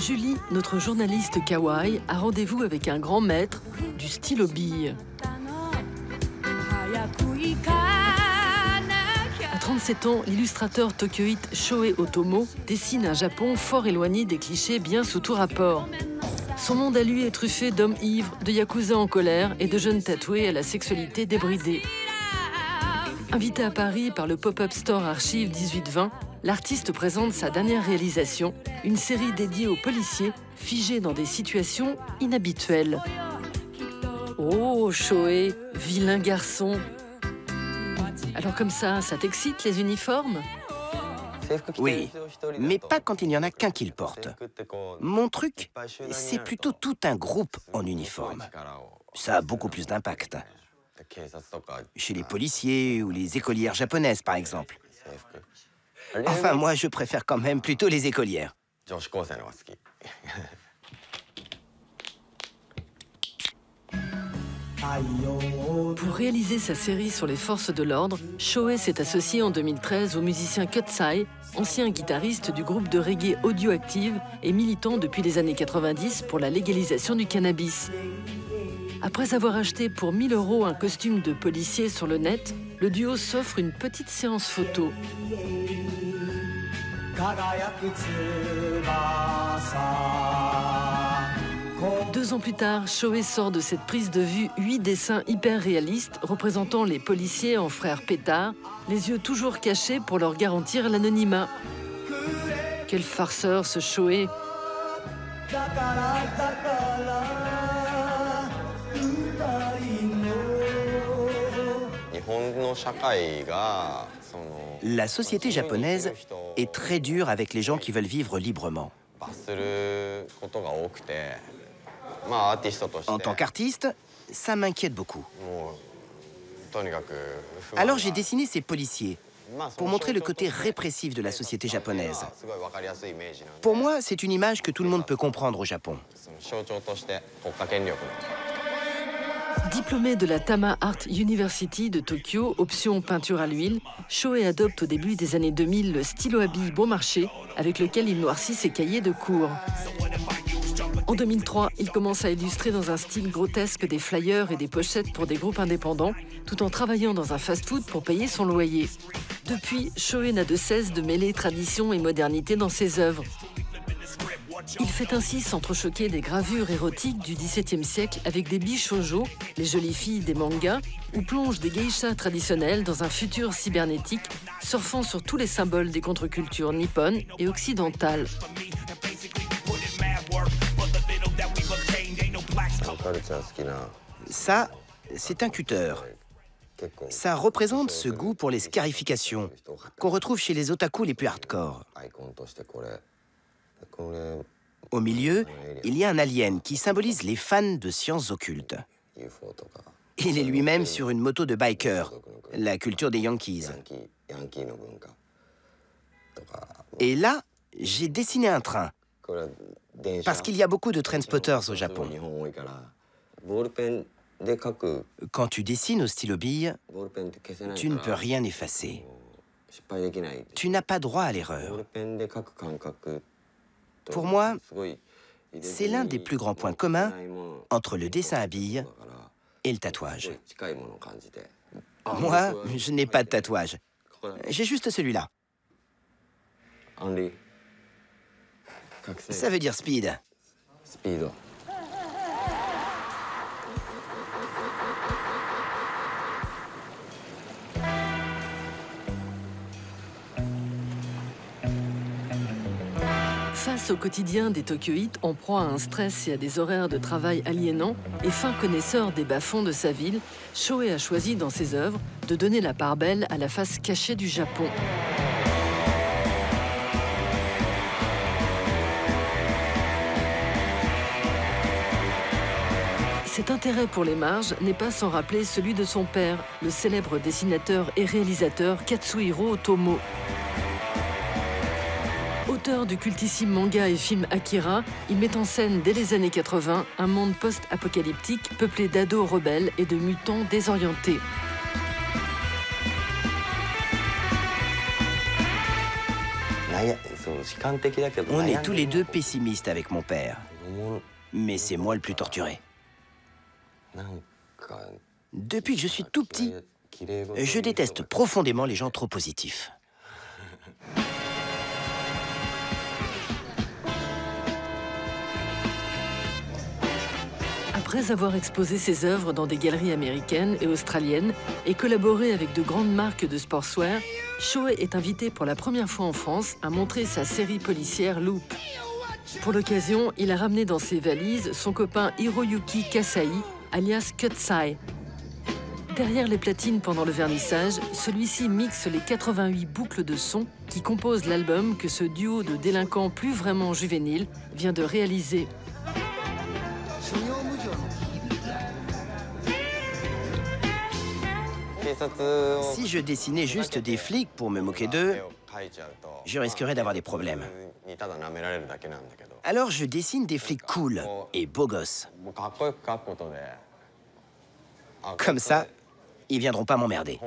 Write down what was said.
Julie, notre journaliste kawaii, a rendez-vous avec un grand maître du stylo bille. À 37 ans, l'illustrateur tokyoïte Shohei Otomo dessine un Japon fort éloigné des clichés bien sous tout rapport. Son monde à lui est truffé d'hommes ivres, de yakuza en colère et de jeunes tatoués à la sexualité débridée. Invité à Paris par le pop-up store Archive 1820, l'artiste présente sa dernière réalisation, une série dédiée aux policiers figés dans des situations inhabituelles. Oh, Shohei, vilain garçon! Alors comme ça t'excite les uniformes? Oui, mais pas quand il n'y en a qu'un qui le porte. Mon truc, c'est plutôt tout un groupe en uniforme. Ça a beaucoup plus d'impact. Chez les policiers ou les écolières japonaises, par exemple. Enfin, moi, je préfère quand même plutôt les écolières. Pour réaliser sa série sur les forces de l'ordre, Shohei s'est associé en 2013 au musicien Kutsai, ancien guitariste du groupe de reggae Audioactive et militant depuis les années 90 pour la légalisation du cannabis. Après avoir acheté pour 1 000 € un costume de policier sur le net, le duo s'offre une petite séance photo. 2 ans plus tard, Shohei sort de cette prise de vue 8 dessins hyper réalistes représentant les policiers en frères pétards, les yeux toujours cachés pour leur garantir l'anonymat. Quel farceur ce Shohei! La société japonaise est très dure avec les gens qui veulent vivre librement. En tant qu'artiste, ça m'inquiète beaucoup. Alors j'ai dessiné ces policiers pour montrer le côté répressif de la société japonaise. Pour moi, c'est une image que tout le monde peut comprendre au Japon. Diplômé de la Tama Art University de Tokyo, option peinture à l'huile, Shohei adopte au début des années 2000 le stylo à billes bon marché avec lequel il noircit ses cahiers de cours. En 2003, il commence à illustrer dans un style grotesque des flyers et des pochettes pour des groupes indépendants, tout en travaillant dans un fast-food pour payer son loyer. Depuis, Shohei n'a de cesse de mêler tradition et modernité dans ses œuvres. Il fait ainsi s'entrechoquer des gravures érotiques du XVIIe siècle avec des billes shoujo, les jolies filles des mangas, ou plonge des geishas traditionnels dans un futur cybernétique, surfant sur tous les symboles des contre-cultures nippones et occidentales. Ça, c'est un cutter. Ça représente ce goût pour les scarifications qu'on retrouve chez les otaku les plus hardcore. Au milieu, il y a un alien qui symbolise les fans de sciences occultes. Il est lui-même sur une moto de biker, la culture des Yankees. Et là, j'ai dessiné un train, parce qu'il y a beaucoup de trainspotters au Japon. Quand tu dessines au stylo bille, tu ne peux rien effacer. Tu n'as pas droit à l'erreur. Pour moi, c'est l'un des plus grands points communs entre le dessin à billes et le tatouage. Moi, je n'ai pas de tatouage. J'ai juste celui-là. Ça veut dire speed. Face au quotidien des Tokyoïtes, en proie à un stress et à des horaires de travail aliénants, et fin connaisseur des bas-fonds de sa ville, Shohei a choisi dans ses œuvres de donner la part belle à la face cachée du Japon. Cet intérêt pour les marges n'est pas sans rappeler celui de son père, le célèbre dessinateur et réalisateur Katsuhiro Otomo. Auteur du cultissime manga et film Akira, il met en scène dès les années 80 un monde post-apocalyptique peuplé d'ados rebelles et de mutants désorientés. On est tous les deux pessimistes avec mon père. Mais c'est moi le plus torturé. Depuis que je suis tout petit, je déteste profondément les gens trop positifs. Après avoir exposé ses œuvres dans des galeries américaines et australiennes et collaboré avec de grandes marques de sportswear, Shohei est invité pour la première fois en France à montrer sa série policière Loop. Pour l'occasion, il a ramené dans ses valises son copain Hiroyuki Kasai, alias Kutsai. Derrière les platines pendant le vernissage, celui-ci mixe les 88 boucles de son qui composent l'album que ce duo de délinquants plus vraiment juvéniles vient de réaliser. Si je dessinais juste des flics pour me moquer d'eux, je risquerais d'avoir des problèmes. Alors je dessine des flics cool et beaux gosses. Comme ça, ils viendront pas m'emmerder.